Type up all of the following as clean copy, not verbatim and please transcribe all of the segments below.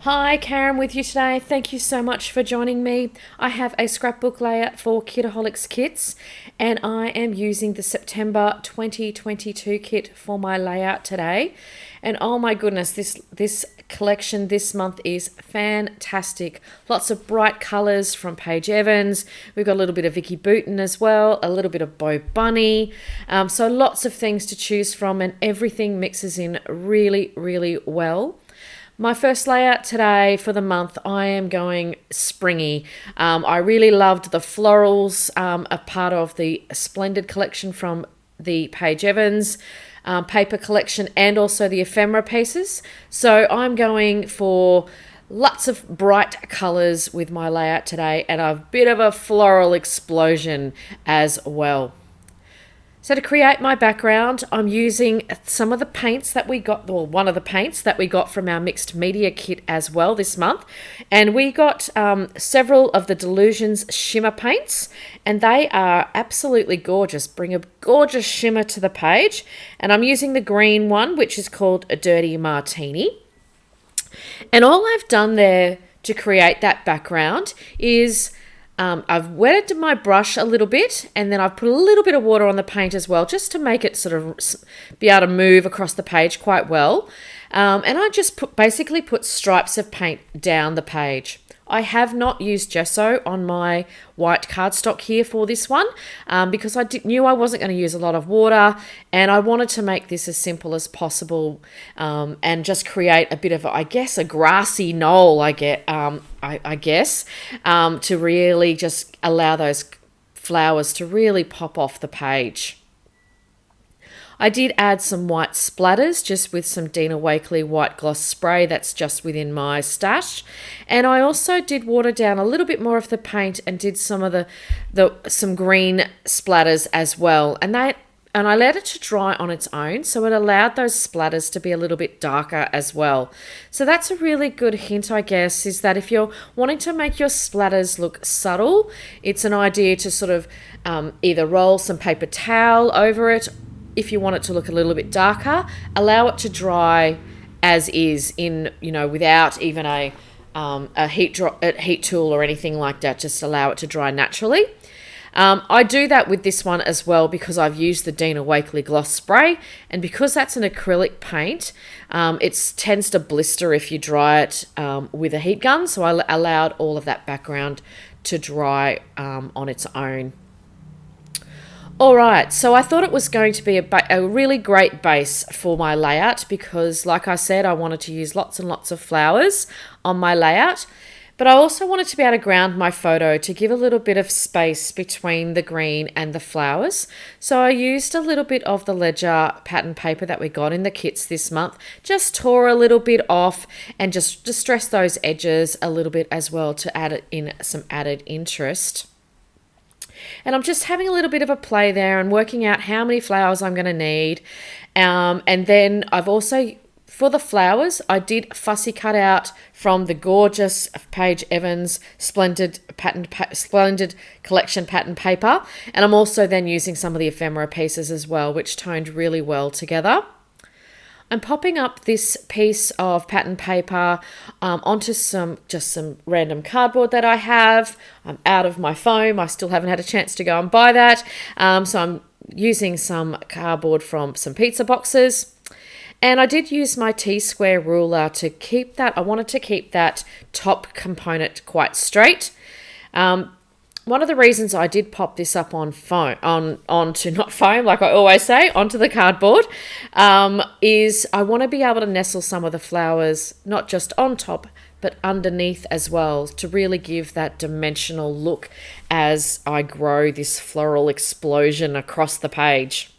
Hi, Karen with you today. Thank you so much for joining me. I have a scrapbook layout for Kitaholic's kits, and I am using the September 2022 kit for my layout today. And oh my goodness, this collection this month is fantastic. Lots of bright colours from Paige Evans. We've got a little bit of Vicky Booten as well, a little bit of Bo Bunny. So lots of things to choose from, and everything mixes in really, really well. My first layout today for the month, I am going springy. I really loved the florals, a part of the Splendid collection from the Paige Evans paper collection, and also the ephemera pieces. So I'm going for lots of bright colours with my layout today, and a bit of a floral explosion as well. So to create my background, I'm using some of the paints that we got, or one of the paints that we got from our mixed media kit as well this month. And we got several of the Delusions shimmer paints, and they are absolutely gorgeous. Bring a gorgeous shimmer to the page. And I'm using the green one, which is called a Dirty Martini. And all I've done there to create that background is I've wetted my brush a little bit, and then I've put a little bit of water on the paint as well, just to make it sort of be able to move across the page quite well. And I just basically put stripes of paint down the page. I have not used gesso on my white cardstock here for this one because I knew I wasn't going to use a lot of water, and I wanted to make this as simple as possible and just create a bit of, I guess, a grassy knoll, I guess, to really just allow those flowers to really pop off the page. I did add some white splatters just with some Dina Wakley white gloss spray that's just within my stash. And I also did water down a little bit more of the paint and did some of some green splatters as well. And I let it to dry on its own, so it allowed those splatters to be a little bit darker as well. So that's a really good hint, I guess, is that if you're wanting to make your splatters look subtle, it's an idea to sort of either roll some paper towel over it. If you want it to look a little bit darker, allow it to dry as is, without even a heat tool or anything like that. Just allow it to dry naturally. I do that with this one as well because I've used the Dina Wakley gloss spray, and because that's an acrylic paint, it tends to blister if you dry it with a heat gun. So I allowed all of that background to dry on its own. All right, so I thought it was going to be a really great base for my layout because, like I said, I wanted to use lots and lots of flowers on my layout, but I also wanted to be able to ground my photo to give a little bit of space between the green and the flowers. So I used a little bit of the Ledger pattern paper that we got in the kits this month, just tore a little bit off and just distressed those edges a little bit as well to add in some added interest. And I'm just having a little bit of a play there and working out how many flowers I'm going to need. And then I've also, for the flowers, I did fussy cut out from the gorgeous Paige Evans Splendid collection pattern paper. And I'm also then using some of the ephemera pieces as well, which toned really well together. I'm popping up this piece of pattern paper onto some random cardboard that I have. I'm out of my foam. I still haven't had a chance to go and buy that. So I'm using some cardboard from some pizza boxes. And I did use my T-square ruler to keep that. I wanted to keep that top component quite straight. One of the reasons I did pop this up on onto not foam, like I always say, onto the cardboard, is I want to be able to nestle some of the flowers, not just on top, but underneath as well, to really give that dimensional look as I grow this floral explosion across the page.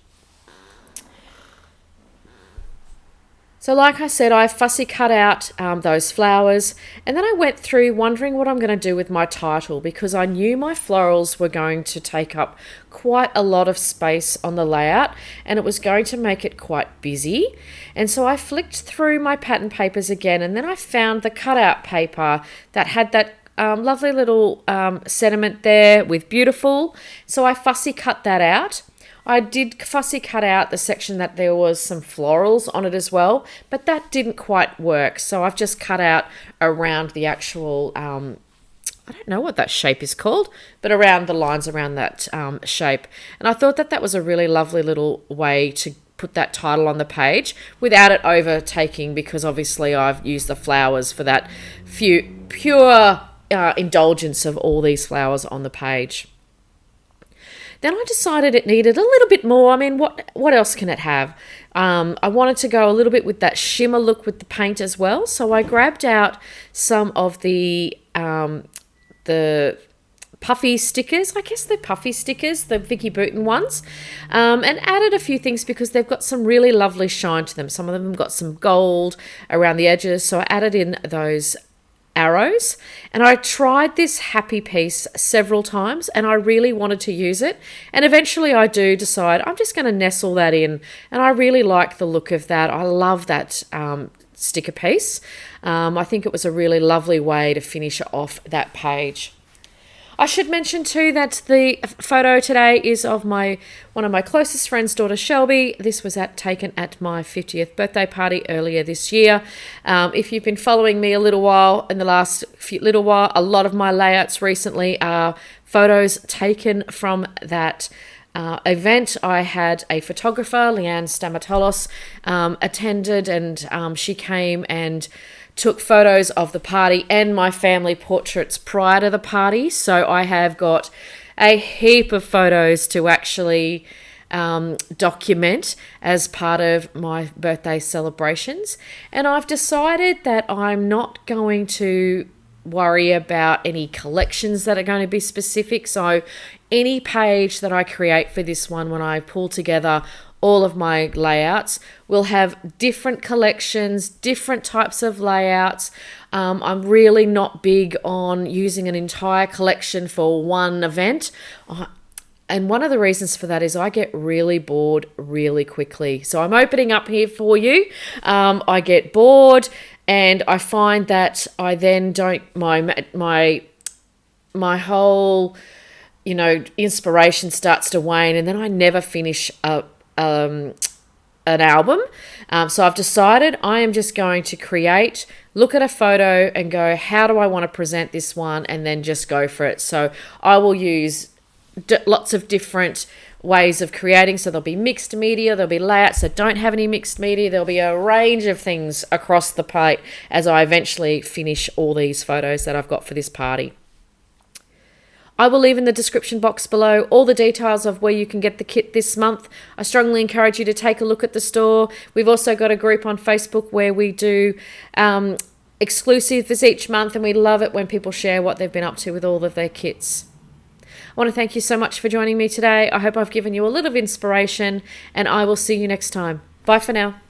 So like I said, I fussy cut out those flowers, and then I went through wondering what I'm going to do with my title because I knew my florals were going to take up quite a lot of space on the layout and it was going to make it quite busy. And so I flicked through my pattern papers again, and then I found the cutout paper that had that lovely little sentiment there with beautiful. So I fussy cut that out. I did fussy cut out the section that there was some florals on it as well, but that didn't quite work. So I've just cut out around the actual, I don't know what that shape is called, but around the lines around that shape. And I thought that that was a really lovely little way to put that title on the page without it overtaking, because obviously I've used the flowers for that pure indulgence of all these flowers on the page. Then I decided it needed a little bit more. I mean, what else can it have? I wanted to go a little bit with that shimmer look with the paint as well. So I grabbed out some of the puffy stickers. I guess they're puffy stickers, the Vicky Bouton ones, and added a few things because they've got some really lovely shine to them. Some of them got some gold around the edges, so I added in those arrows. And I tried this happy piece several times and I really wanted to use it, and eventually I do decide I'm just going to nestle that in, and I really like the look of that. I love that sticker piece. I think it was a really lovely way to finish off that page. I should mention too that the photo today is of one of my closest friends' daughter, Shelby. This was taken at my 50th birthday party earlier this year. If you've been following me a little while, a lot of my layouts recently are photos taken from that event. I had a photographer, Leanne Stamatolos, attended, and she came and took photos of the party and my family portraits prior to the party. So I have got a heap of photos to actually document as part of my birthday celebrations. And I've decided that I'm not going to worry about any collections that are going to be specific. So any page that I create for this one, when I pull together all of my layouts, will have different collections, different types of layouts. I'm really not big on using an entire collection for one event. And one of the reasons for that is I get really bored really quickly. So I'm opening up here for you. I get bored and I find that I then don't, my whole, inspiration starts to wane, and then I never finish an album. So I've decided I am just going to look at a photo and go, how do I want to present this one? And then just go for it. So I will use lots of different ways of creating. So there'll be mixed media, there'll be layouts that don't have any mixed media, there'll be a range of things across the plate as I eventually finish all these photos that I've got for this party. I will leave in the description box below all the details of where you can get the kit this month. I strongly encourage you to take a look at the store. We've also got a group on Facebook where we do exclusives each month, and we love it when people share what they've been up to with all of their kits. I want to thank you so much for joining me today. I hope I've given you a little inspiration, and I will see you next time. Bye for now.